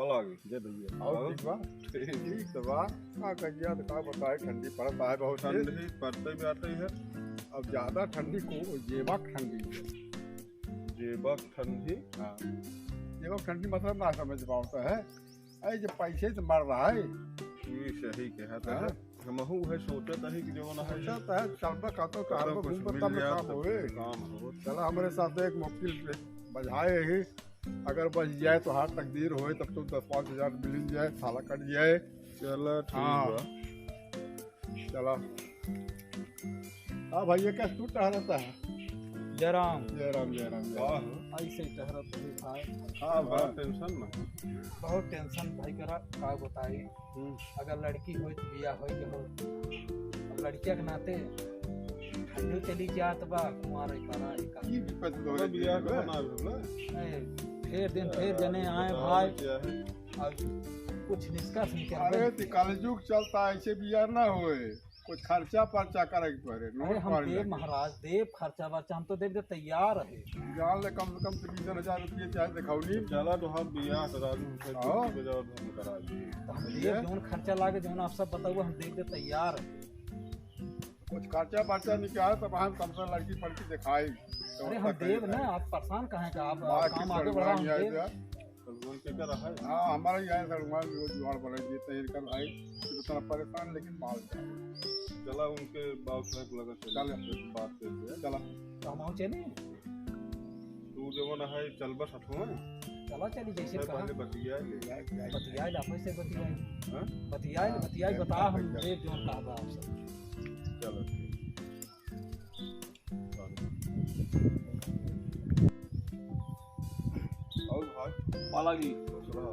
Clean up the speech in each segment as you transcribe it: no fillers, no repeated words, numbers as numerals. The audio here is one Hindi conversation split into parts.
पलागी जय भैया और ठीक बा ठीक तो बा का कहिया तो का बताए ठंडी पड़ता है बहुत तेज। ठंडी पड़ते भी आते है। अब ज्यादा ठंडी को जेबक ठंडी है। जेबक ठंडी। हाँ जेबक ठंडी मतलब ना समझ पाता है। अरे जो पैसे से मर रहा है ये सही कहता है। हमहू है सोचता है कि जो ना है सोचता है चलता कहता कार में घूम पड़ता में काम होए काम हो। चला हमारे साथ एक मुश्किल पे बजाए ही अगर बच जाए तो हाथ तकदीर होए तब तो 10-5 हजार मिल जाए साला कट जाए। चलो हाँ। ठीक चला हाँ भैया क्या तू टहराता है? जयराम जयराम जयराम हाँ ऐसे टहरत रही भाई। हाँ बड़ा टेंशन ना। बहुत टेंशन भाई करा का बताई। अगर लड़की हो तो बिया हो जो अब लड़किया के नाते ठंडी चली जात बा कुमार करा की विपत तो हो बियाह रही का है बना लो फिर दिन फिर जने आए भाई अब कुछ निष्कर्ष अरे निकल तो कलयुग चलता है ऐसे बिया ना होए कुछ खर्चा पर्चा करे के पड़े अरे नोट हम पड़ देव महाराज देव खर्चा वर्चा हम तो देव दे तैयार है। जान ले कम से कम 20,000 रुपये चाहे दिखौली चला तो हम बियाह करा दूं फिर हाँ। दूसरी बजाओ तो हम करा दी। तो हम देव जौन खर्चा लागे जौन आप सब बताओ हम देव दे तैयार है। कुछ खर्चा पर्चा निकाल तब हम कम से लड़की पड़की दिखाई तो अरे हम देव ना आप परेशान कहाँ का आप बाकी काम आगे बढ़ा हम सलमान देव। सलमान के कर रहा है। हाँ हमारा यहाँ सलमान जो जुगाड़ बना ये तैयार कर आई तो थोड़ा परेशान लेकिन माल जाए चला उनके बाप साहब लगा चल। बात करते चला तो हम चले तू जो ना है चल बस हटो चला चली जैसे कहा पहले बतिया ले बतियाई आपस से बतियाई हाँ? बतियाई बता हम देव जौन कहा बा आप सब। चलो ठीक और भाई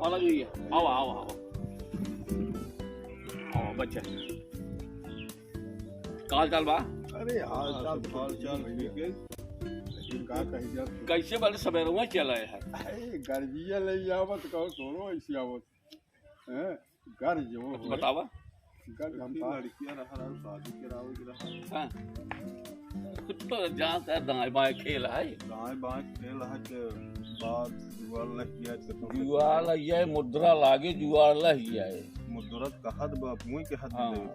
अलग आओ आओ आओ आओ बच्चा काल चाल बा अरे हाल चाल हाल चाल ठीक है। लेकिन का कही जा कैसे बड़े सवेरे हुआ चला है अरे गर्जिया ले आवत कहो सोनो ऐसी आवत हैं घर जो हो बतावा घर हम लड़कियां रहा शादी कराओ रहा हाँ तो जहाँ का दाएं बाएं खेल है दाएं बाएं खेल है के बाद जुआर लगिया तो जुआर ये मुद्रा लागे जुआर लहिया है मुद्रत का हद बाप मुई के हद हाँ। दे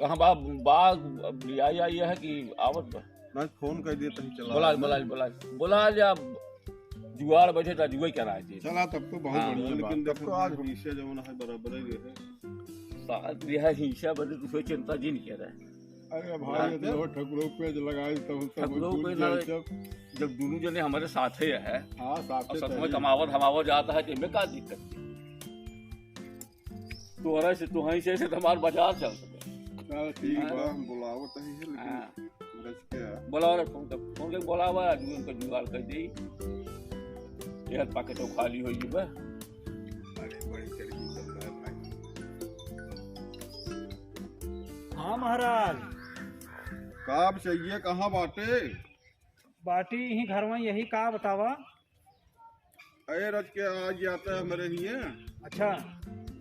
कहाँ बा बाग लिया ये है कि आवत बा ना फोन कर दिए तही चला बोला जा जुआर बैठे था जुआ करा थे चला तब तो बहुत हाँ, बढ़िया लेकिन बात। तब देखो तो आज आज विषय जो है बराबर ही है साथ यह हिंसा बदे तो कोई चिंता जी नहीं कर रहा है अरे भाई ये तो ठकुरों पे जो लगाए तो सब ठकुरों छूट पे जाए ना- सब जब दोनों जने हमारे साथ ही है हाँ साथ और में सच में चाहिए। कमावत हमावत जाता है तो इनमें क्या दिक्कत है तोहरा से तुहई से तुम्हार बाजार चल सके चल ठीक ठीक बा बा बुलावत ही है हाँ। लेकिन बच के बोला रे फोन के बोला हुआ आदमी उनका जुगाड़ कर दी यह पाके तो खाली हो जी बा अरे बड़ी चढ़ी चल रहा है भाई हाँ महाराज काब चाहिए कहाँ बाटे बाटी ही घर में यही का बतावा। अरे रच के आज जाता है मेरे ही अच्छा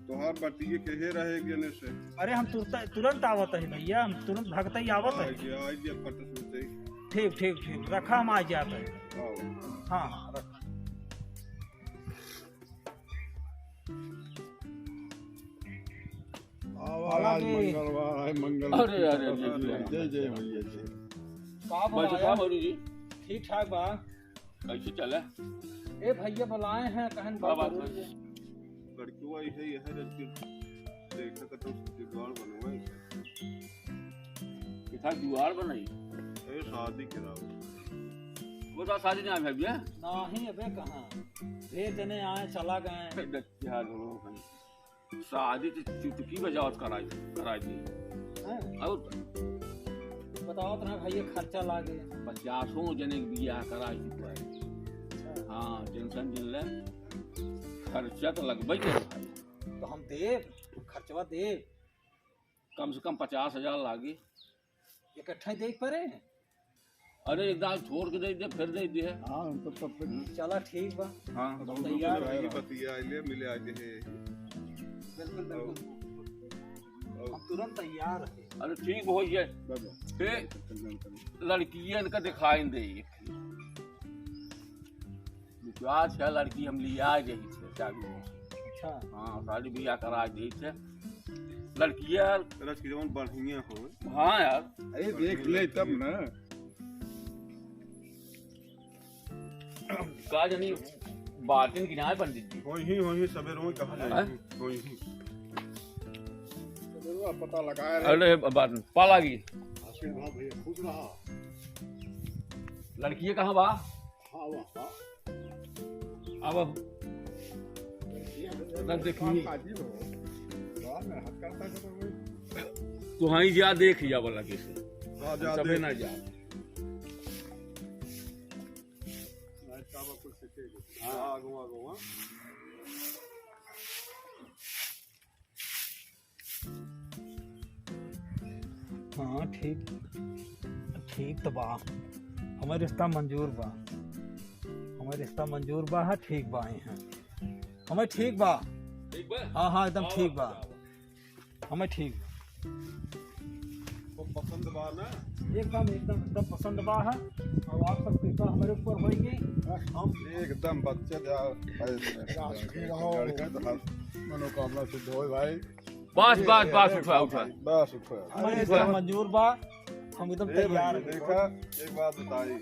तोहार बतिये कहे रहे गने से अरे हम तुरंत आवत है भैया हम तुरंत भागते ही आवत है। आज ये पट सुनते ठीक ठीक ठीक रखा हम आ जाते हैं। आओ हाँ हाँ रखा। आज मंगलवार है मंगल अरे, अरे, अरे, जय जय भैया जय का बस बुलाया? क्या बोली जी ठीक ठाक बा। कैसे चले ए भैया बुलाए हैं कहन क्या बात बात है? लड़की वाई है यह रच के देखा का तो जुगाड़ बनवाए कितना जुआर बनाई अरे शादी कराओ वो तो शादी नहीं है भैया नहीं अबे कहाँ ढेर जने आए चला गए। शादी चुटकी बजावत कराई दी हैं? और बताओ तो ना भैया खर्चा लागे। 50 जने के बियाह कराई दी हाँ टेंशन जिन ले खर्चा तो लगभग भाई तो हम देव खर्चवा देव कम से कम 50,000 लागे इकट्ठा देख पड़े। अरे एक दाल छोड़ के दे दे फिर दे दे हाँ हम तो तब तक चला ठीक बा हाँ तैयार रही बतिया ले मिले आज है बिल्कुल बिल्कुल हम तुरंत तैयार है। अरे ठीक हो जाए फिर लड़कियन का दिखाई दे विश्वास है लड़की हम लिया यही थे चालू अच्छा हाँ शादी बियाह करा दी थे लड़कियां रस की जवन बढ़िया हो। हाँ यार अरे देख ले तब ना। का जानी बातिन की ना पंडित जी हो ही सबेर हो कहां हैं? जाए हो ही तो पता लगाया रे। अरे बात पाला की आशीर्वाद भैया खुश रहा। लड़की कहाँ बा हाँ वाह अब तब देखिए हाजिर हो। वाह मैं हाथ करता है तो वही। तो हाँ जा देख जा बोला किसे राजा सबे ना जा मैं चावा कुछ सीखेगा। हां आगो आगो हाँ ठीक ठीक तो बा हमारे रिश्ता मंजूर बा हमारे रिश्ता मंजूर बा है ठीक बा हैं हमें ठीक बा ठीक बा हाँ हाँ एकदम ठीक बा हमें ठीक तो पसंद बा ना। एकदम एकदम एकदम पसंद बा है और आप सब कृपा हमारे ऊपर होगी हम एकदम बच्चे मनोकामना सिद्ध हो भाई। बस बस बस उठा उठा बस उठो। हमारे रिश्ता मंजूर बा हम एकदम तैयार हैं देखा एक बात बताई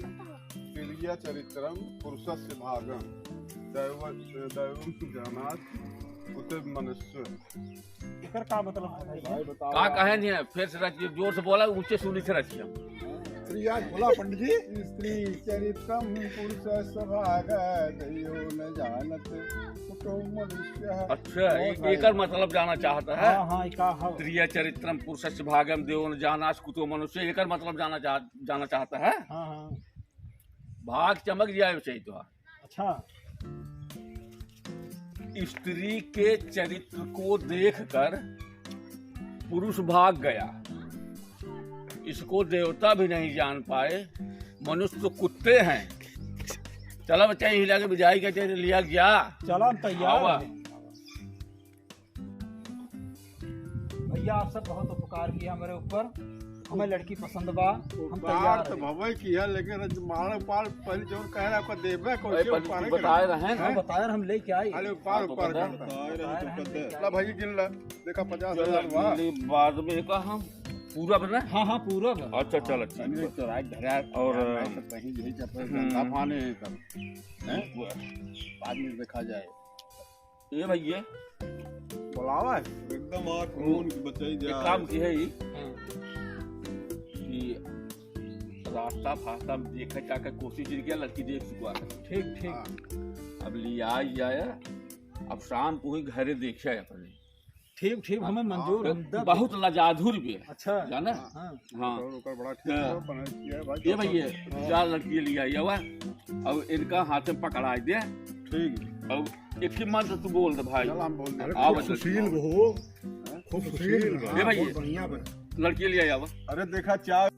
प्रिय चरित्रम पुरुषस्य भागम दैवम जानात उते मनुष्य। एकर का मतलब है भाई भाई बताओ का कहे नहीं है फिर से रचिए जोर से बोला ऊंचे सुनी से रचिए स्त्री आज बोला पंडित जी। स्त्री चरित्रम पुरुषस्य भागम दैयो न जानत उतो मनुष्य। अच्छा एकर मतलब जाना चाहता है हाँ हाँ का है स्त्रिय चरित्रम पुरुषस्य भागम देव न जानास कुतो मनुष्य एकर मतलब जाना चाहता है हाँ हाँ भाग चमक जाए चाहिए तो अच्छा स्त्री के चरित्र को देखकर पुरुष भाग गया इसको देवता भी नहीं जान पाए मनुष्य तो कुत्ते हैं चलो बच्चा हिला के बिजाई के लिया गया चलो हम तैयार आवा। हैं भैया आप सब बहुत उपकार किया मेरे ऊपर हमें लड़की पसंद बा हम तैयार तो हैं भवे किया लेकिन मारे पार पहले जो कह रहा आपको देवे को बताए रहे हाँ ना बताया हम लेके आए अरे पार तो पार बता। करता ला भाई गिन ला देखा 50,000 हुआ। बाद में का हम पूरा बना हाँ हाँ पूरा बा। अच्छा चल अच्छा तो रात धरा और कहीं यही धंधा पाने सब बाद में देखा जाए। ये भैया बुलावा एकदम आंख मूंद के बचाई एक जा। काम की है ही हाँ। कि रास्ता फास्ता देखा जाकर कोशिश किया लड़की देख चुका है ठीक ठीक अब लिया जाए अब शाम को ही घरे देखा है अपने ठीक ठीक हमें मंजूर हम दब- बहुत लजाधुर भी है अच्छा जाना हाँ हाँ ऊपर बड़ा ठीक है बना किया है भाई। ये भैया 4 लड़की लिया हुआ अब इनका हाथ में पकड़ा दे ठीक अब एक ही मंत्र तू बोल दे भाई चल हम बोल दे आओ खूब बच्चा। सुशील हो खूब सुशील ये भैया बढ़िया बन। लड़की लिया हुआ अरे देखा चाय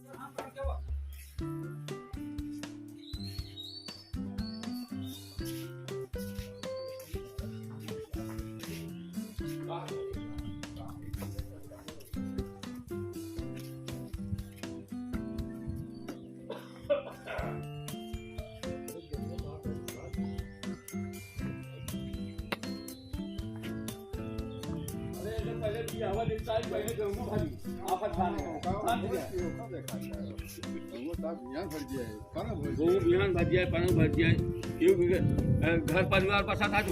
घर परिवार पर साथ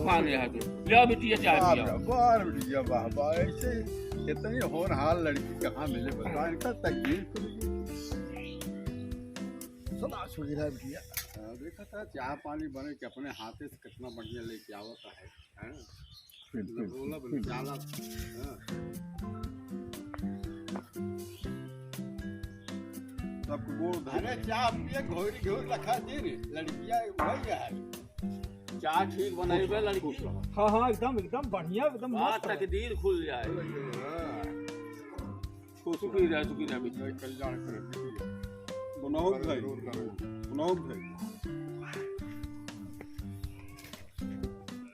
पाने है तो लिया बेटी ये चाय पिया बार बढ़िया वाह वाह ऐसे इतनी होनहार लड़की कहाँ मिले बता इनका तकदीर सदा सुविधा किया। देखा था चाय पानी बने कि अपने हाथे से कितना बढ़िया लेके आवता है बोला बोले जाला सबको बोल दे। अरे चाय पिए घोरी घोर रखा दे रे लड़कियां वही है। चाय ठीक बनाई बे लड़की हाँ हाँ एकदम एकदम बढ़िया एकदम हाँ मस्त है। तकदीर खुल जाए सुखी रहे बेटी कल्याण करे बनाओ भाई बनाओ भाई।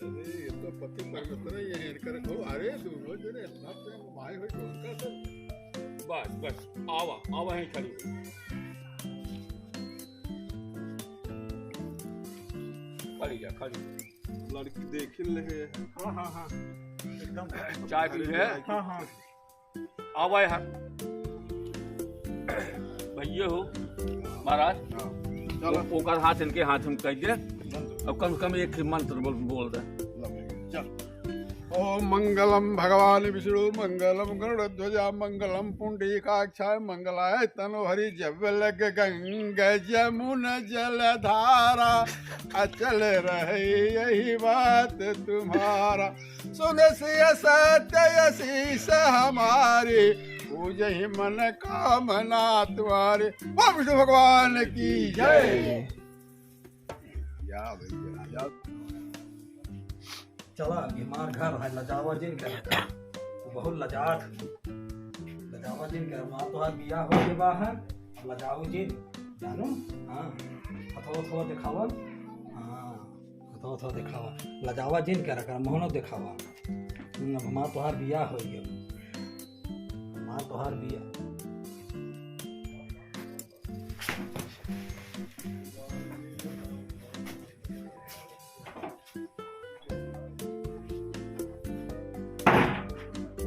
अरे ये तो पति परमेश्वर ये इनकर को अरे दोनों जने इतना प्रेम भाई होई तो उनका सब बस बस आवा आवा है खड़ी खड़ी जा खड़ी लड़की देख ही रहे हैं। हाँ हाँ हाँ एकदम। चाय पी है? हाँ हाँ आओ यार भैया हो महाराज, चलो ओकर हाथ इनके हाथ में कह दे। अब कम से कम एक मंत्र बोल दे। ओम मंगलम भगवान विष्णु मंगलम गरुड़ध्वजा मंगलम पुंडरीकाक्षाय मंगलाय तनोहरि जव्वलग गंगा जमुन जलधारा अचल रहे यही बात तुम्हारा सुन से सत्य शीस हमारे पूजहि मन कामना तुम्हारे। वाह विष्णु भगवान की जय। या भैया चला अभी हमार घर है लजावा जिन कर तो बहुत लजात लजावा जिन कर माँ तो बिया हो के बाहर लजाओ जिन जानो। हाँ थोड़ा दिखावा। हाँ थोड़ा दिखावा लजावा जिन कर कर मोहनो दिखावा। माँ तोहार बिया हो गया। माँ तोहार बिया